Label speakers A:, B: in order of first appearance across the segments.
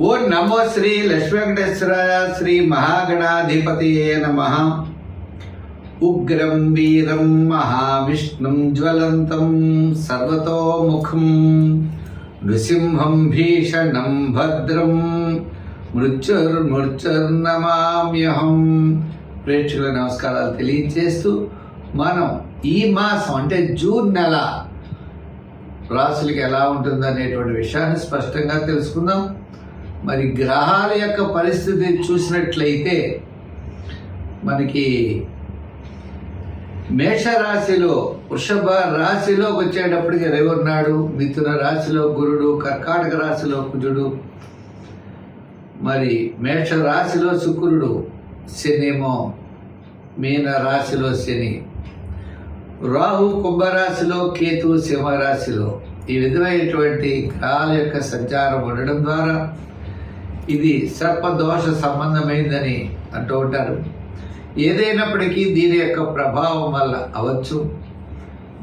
A: ఓం నమో శ్రీ లక్ష్మీ వెంకటేశ్వర శ్రీ మహాగణాధిపతియే నమః. ఉగ్రం వీరం మహావిష్ణుం జ్వలంతం సర్వతోముఖం నృసింహం భీషణం భద్రం మృత్యుర్నమామ్యహం. ప్రేక్షకుల నమస్కారాలు తెలియజేస్తూ మనం ఈ మాసం అంటే జూన్ నెల రాశులకి ఎలా ఉంటుందనేటువంటి విషయాన్ని స్పష్టంగా తెలుసుకుందాం. మరి గ్రహాల యొక్క పరిస్థితి చూసినట్లయితే మనకి మేషరాశిలో వృషభ రాశిలోకి వచ్చేటప్పటికి రవి ఉన్నాడు, మిథున రాశిలో గురుడు, కర్కాటక రాశిలో కుజుడు, మరి మేష రాశిలో శుక్రుడు, శనేమో మీన రాశిలో శని, రాహు కుంభరాశిలో, కేతు సింహరాశిలో. ఈ విధమైనటువంటి గ్రహాల యొక్క సంచారం ఉండడం ద్వారా ఇది సర్పదోష సంబంధమైందని అంటూ ఉంటారు. ఏదైనప్పటికీ దీని యొక్క ప్రభావం వల్ల అవచ్చు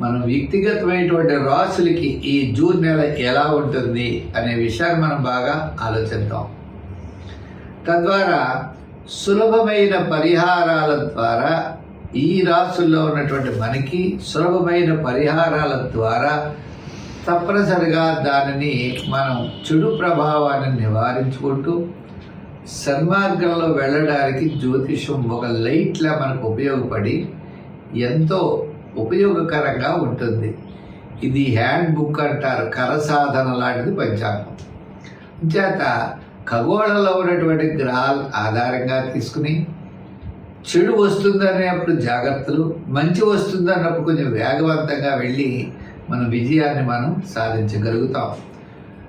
A: మనం వ్యక్తిగతమైనటువంటి రాశులకి ఈ జూన్ నెల ఎలా ఉంటుంది అనే విషయాన్ని మనం బాగా ఆలోచిద్దాం. తద్వారా సులభమైన పరిహారాల ద్వారా ఈ రాశుల్లో ఉన్నటువంటి మనకి సులభమైన పరిహారాల ద్వారా తప్పనిసరిగా దానిని మనం చెడు ప్రభావాన్ని నివారించుకుంటూ సన్మార్గంలో వెళ్ళడానికి జ్యోతిషం ఒక లైట్లా మనకు ఉపయోగపడి ఎంతో ఉపయోగకరంగా ఉంటుంది. ఇది హ్యాండ్ బుక్ అంటారు, కరసాధన లాంటిది పంచాంగం. చేత ఖగోళంలో ఉన్నటువంటి గ్రహాల ఆధారంగా తీసుకుని చెడు వస్తుందనేప్పుడు జాగ్రత్తలు, మంచి వస్తుందన్నప్పుడు కొంచెం వేగవంతంగా వెళ్ళి మన విజయాన్ని మనం సాధించగలుగుతాం.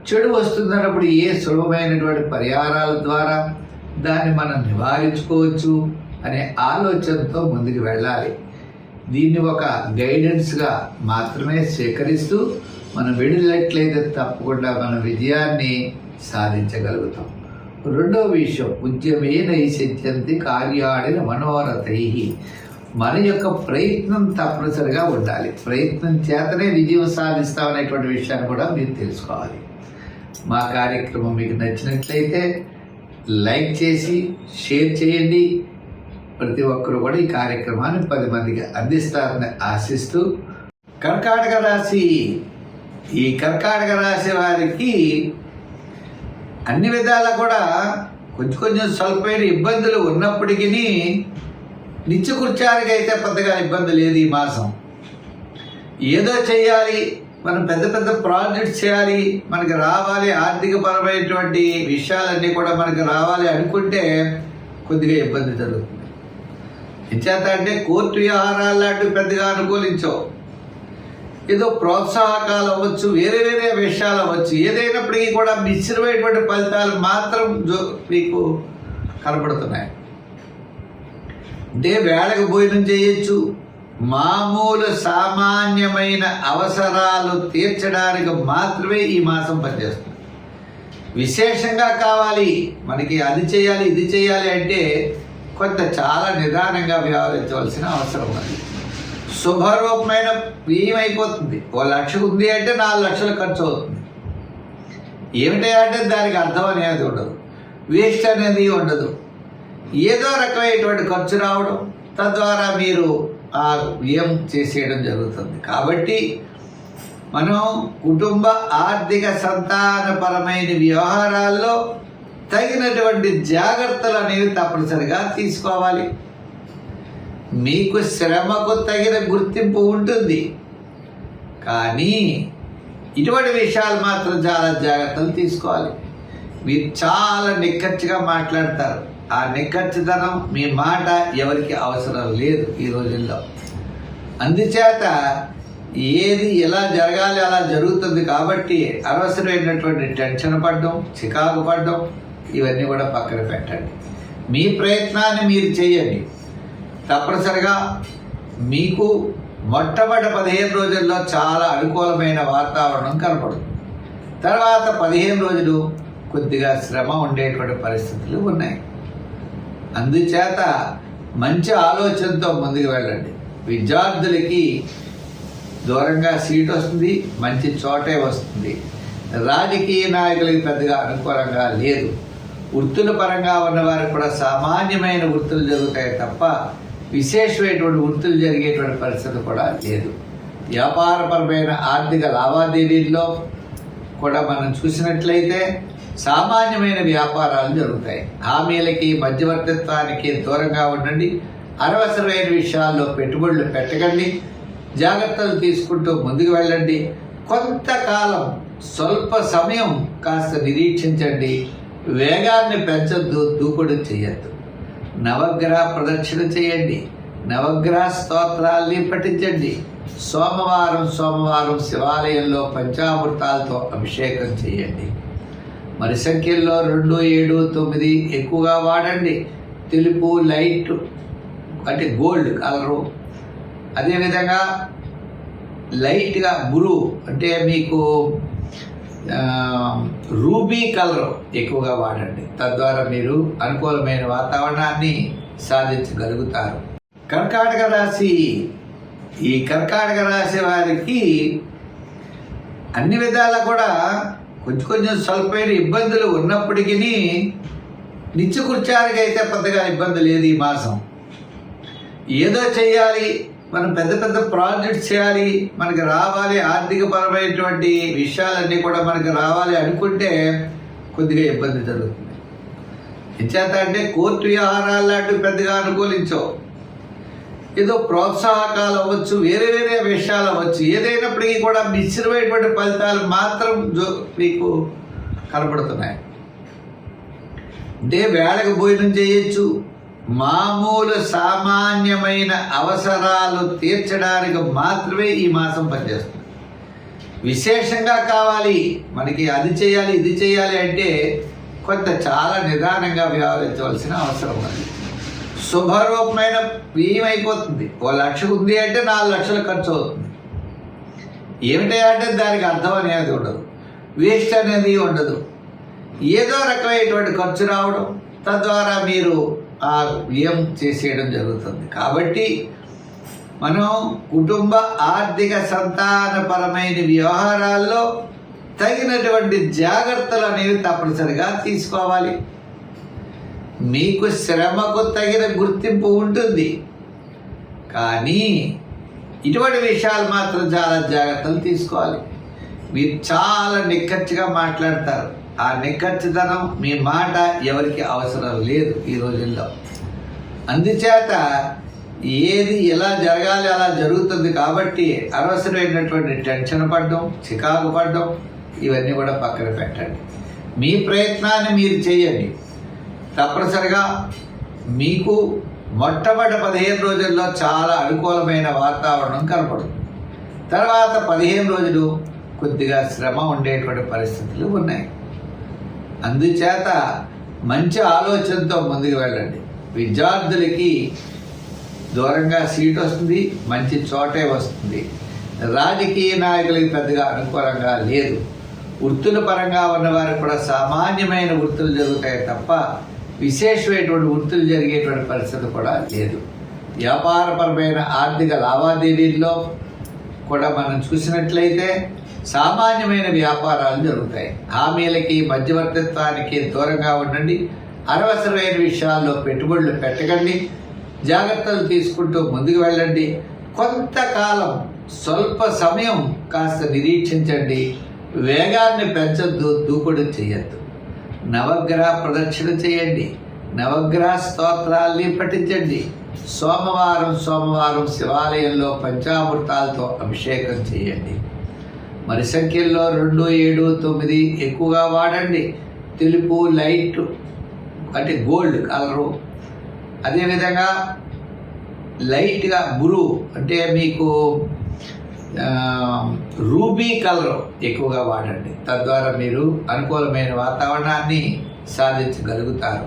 A: చెడు వస్తుందన్నప్పుడు ఏ సులభమైనటువంటి పరిహారాల ద్వారా దాన్ని మనం నివారించుకోవచ్చు అనే ఆలోచనతో ముందుకు వెళ్ళాలి. దీన్ని ఒక గైడెన్స్గా మాత్రమే స్వీకరిస్తూ మనం వెళ్ళినట్లయితే తప్పకుండా మన విజయాన్ని సాధించగలుగుతాం. రెండో విషయం, ఉద్యమేన సిద్ధ్యంతి కార్యాడిన మనోరథై. మన యొక్క ప్రయత్నం తప్పనిసరిగా ఉండాలి. ప్రయత్నం చేతనే విజయం సాధిస్తామనేటువంటి విషయాన్ని కూడా మీరు తెలుసుకోవాలి. మా కార్యక్రమం మీకు నచ్చినట్లయితే లైక్ చేసి షేర్ చేయండి. ప్రతి ఒక్కరు కూడా ఈ కార్యక్రమాన్ని 10 మందికి అందిస్తారని ఆశిస్తూ, కర్కాటక రాశి, ఈ కర్కాటక రాశి వారికి అన్ని విధాలా కూడా కొంచెం స్వల్పమైన ఇబ్బందులు ఉన్నప్పటికీ నిత్యకృత్యానికి అయితే పెద్దగా ఇబ్బంది లేదు. ఈ మాసం ఏదో చేయాలి, మనం పెద్ద పెద్ద ప్రాజెక్ట్స్ చేయాలి, మనకి రావాలి, ఆర్థికపరమైనటువంటి విషయాలన్నీ కూడా మనకి రావాలి అనుకుంటే కొద్దిగా ఇబ్బంది జరుగుతుంది. ఎంచేత అంటే కోర్టు వ్యవహారాలు లాంటివి పెద్దగా అనుకూలించవు. ఏదో ప్రోత్సాహకాలు అవ్వచ్చు, వేరే వేరే విషయాలు అవ్వచ్చు. ఏదైనప్పటికీ కూడా మిశ్రమైనటువంటి ఫలితాలు మాత్రం మీకు కనపడుతున్నాయి. అంటే వేళకు భోజనం చేయొచ్చు, మామూలు సామాన్యమైన అవసరాలు తీర్చడానికి మాత్రమే ఈ మాసం పనిచేస్తుంది. విశేషంగా కావాలి, మనకి అది చేయాలి ఇది చేయాలి అంటే కొంత చాలా నిదానంగా వ్యవహరించవలసిన అవసరం ఉంది. శుభరూపమైన ఏమైపోతుంది, 1 లక్ష ఉంది అంటే 4 లక్షలు ఖర్చు అవుతుంది. ఏమిటంటే దానికి అర్థం అనేది ఉండదు, వేస్ట్ అనేది ఉండదు. ఏదో రకమైనటువంటి ఖర్చు రావడం, తద్వారా మీరు ఆ వ్యయం చేసేయడం జరుగుతుంది. కాబట్టి మనం కుటుంబ ఆర్థిక సంతానపరమైన వ్యవహారాల్లో తగినటువంటి జాగ్రత్తలు అనేవి తప్పనిసరిగా తీసుకోవాలి. మీకు శ్రమకు తగిన గుర్తింపు ఉంటుంది, కానీ ఇటువంటి విషయాలు మాత్రం చాలా జాగ్రత్తలు తీసుకోవాలి. మీరు చాలా నిక్కచ్చిగా మాట్లాడతారు. ఆ నిక్కచ్చితనం, మీ మాట ఎవరికి అవసరం లేదు ఈ రోజుల్లో. అందుచేత ఏది ఎలా జరగాలి అలా జరుగుతుంది. కాబట్టి అనవసరమైనటువంటి టెన్షన్ పడడం, చికాకు పడడం ఇవన్నీ కూడా పక్కన పెట్టండి. మీ ప్రయత్నాన్ని మీరు చేయండి. తప్పనిసరిగా మీకు మొట్టమొదటి 15 రోజుల్లో చాలా అనుకూలమైన వాతావరణం కనపడుతుంది. తర్వాత 15 రోజులు కొద్దిగా శ్రమ ఉండేటువంటి పరిస్థితులు ఉన్నాయి. అందుచేత మంచి ఆలోచనతో ముందుకు వెళ్ళండి. విద్యార్థులకి దూరంగా సీట్ వస్తుంది, మంచి చోటే వస్తుంది. రాజకీయ నాయకులకి పెద్దగా అనుకూలంగా లేదు. వృత్తుల పరంగా ఉన్న వారికి కూడా సామాన్యమైన వృత్తులు జరుగుతాయి తప్ప విశేషమైనటువంటి వృత్తులు జరిగేటువంటి పరిస్థితి కూడా లేదు. వ్యాపారపరమైన ఆర్థిక లావాదేవీల్లో కూడా మనం చూసినట్లయితే సామాన్యమైన వ్యాపారాలు జరుగుతాయి. హామీలకి మధ్యవర్తిత్వానికి దూరంగా ఉండండి. అనవసరమైన విషయాల్లో పెట్టుబడులు పెట్టకండి. జాగ్రత్తలు తీసుకుంటూ ముందుకు వెళ్ళండి. కొంతకాలం స్వల్ప సమయం కాస్త నిరీక్షించండి. వేగాన్ని పెంచొద్దు, దూకుడు చేయొద్దు. నవగ్రహ ప్రదక్షిణ చేయండి. నవగ్రహ స్తోత్రాల్ని పఠించండి. సోమవారం శివాలయంలో పంచామృతాలతో అభిషేకం చేయండి. మరి సంఖ్యల్లో 2, 7, 9 ఎక్కువగా వాడండి. తెలుపు, లైట్ అంటే గోల్డ్ కలరు, అదేవిధంగా లైట్గా బ్లూ అంటే మీకు రూబీ కలర్ ఎక్కువగా వాడండి. తద్వారా మీరు అనుకూలమైన వాతావరణాన్ని సాధించగలుగుతారు. కర్కాటక రాశి, ఈ కర్కాటక రాశి వారికి అన్ని విధాలా కూడా కొంచెం స్వల్పమైన ఇబ్బందులు ఉన్నప్పటికీ నిత్యకృత్యానికి అయితే పెద్దగా ఇబ్బంది లేదు. ఈ మాసం ఏదో చేయాలి, మనం పెద్ద ప్రాజెక్ట్స్ చేయాలి, మనకి రావాలి, ఆర్థికపరమైనటువంటి విషయాలన్నీ కూడా మనకి రావాలి అనుకుంటే కొద్దిగా ఇబ్బంది జరుగుతుంది. ఎంచేత అంటే కోర్టు వ్యవహారాలు లాంటివి పెద్దగా అనుకూలించవు. ఏదో ప్రోత్సాహకాలు అవ్వచ్చు, వేరే విషయాలు అవ్వచ్చు. ఏదైనప్పటికీ కూడా మిశ్రమైనటువంటి ఫలితాలు మాత్రం మీకు కనపడుతున్నాయి. అంటే వేళకు భోజనం చేయొచ్చు, మామూలు సామాన్యమైన అవసరాలు తీర్చడానికి మాత్రమే ఈ మాసం పనిచేస్తుంది. విశేషంగా కావాలి, మనకి అది చేయాలి ఇది చేయాలి అంటే చాలా నిదానంగా వ్యవహరించవలసిన అవసరం ఉంది. శుభరూపమైన వ్యయం అయిపోతుంది. 1,00,000 ఉంది అంటే 4 లక్షలు ఖర్చు అవుతుంది. ఏమిటంటే దానికి అర్థం అనేది ఉండదు, వేస్ట్ అనేది ఉండదు. ఏదో రకమైనటువంటి ఖర్చు రావడం, తద్వారా మీరు ఆ వ్యయం చేసేయడం జరుగుతుంది. కాబట్టి మనం కుటుంబ ఆర్థిక సంతానపరమైన వ్యవహారాల్లో తగినటువంటి జాగ్రత్తలు అనేవి తప్పనిసరిగా తీసుకోవాలి. మీకు శ్రమకు తగిన గుర్తింపు ఉంటుంది, కానీ ఇటువంటి విషయాలు మాత్రం చాలా జాగ్రత్తలు తీసుకోవాలి. మీరు చాలా నిక్కచ్చిగా మాట్లాడతారు. ఆ నిక్కచ్చితనం, మీ మాట ఎవరికి అవసరం లేదు ఈ రోజుల్లో. అందుచేత ఏది ఎలా జరగాలి అలా జరుగుతుంది. కాబట్టి అనవసరమైనటువంటి టెన్షన్ పడడం, చికాకు పడడం ఇవన్నీ కూడా పక్కన పెట్టండి. మీ ప్రయత్నాన్ని మీరు చేయండి. తప్పనిసరిగా మీకు మొట్టమొదటి 15 రోజుల్లో చాలా అనుకూలమైన వాతావరణం కనపడుతుంది. తర్వాత 15 రోజులు కొద్దిగా శ్రమ ఉండేటువంటి పరిస్థితులు ఉన్నాయి. అందుచేత మంచి ఆలోచనతో ముందుకు వెళ్ళండి. విద్యార్థులకి దూరంగా సీట్ వస్తుంది, మంచి చోటే వస్తుంది. రాజకీయ నాయకులకి పెద్దగా అనుకూలంగా లేదు. వృత్తుల పరంగా ఉన్న వారికి కూడా సామాన్యమైన వృత్తులు జరుగుతాయి తప్ప విశేషమైనటువంటి వృత్తులు జరిగేటువంటి పరిస్థితి కూడా లేదు. వ్యాపారపరమైన ఆర్థిక లావాదేవీల్లో కూడా మనం చూసినట్లయితే సామాన్యమైన వ్యాపారాలు జరుగుతాయి. హామీలకి మధ్యవర్తిత్వానికి దూరంగా ఉండండి. అనవసరమైన విషయాల్లో పెట్టుబడులు పెట్టకండి. జాగ్రత్తలు తీసుకుంటూ ముందుకు వెళ్ళండి. కొంతకాలం స్వల్ప సమయం కాస్త నిరీక్షించండి. వేగాన్ని పెంచొద్దు, దూకుడు చేయొద్దు. నవగ్రహ ప్రదక్షిణ చేయండి. నవగ్రహ స్తోత్రాల్ని పఠించండి. సోమవారం శివాలయంలో పంచామృతాలతో అభిషేకం చేయండి. మరి సంఖ్యల్లో 2, 7, 9 ఎక్కువగా వాడండి. తెలుపు, లైట్ అంటే గోల్డ్ కలరు, అదేవిధంగా లైట్గా బ్లూ అంటే మీకు రూబీ కలర్ ఎక్కువగా వాడండి. తద్వారా మీరు అనుకూలమైన వాతావరణాన్ని సాధించగలుగుతారు.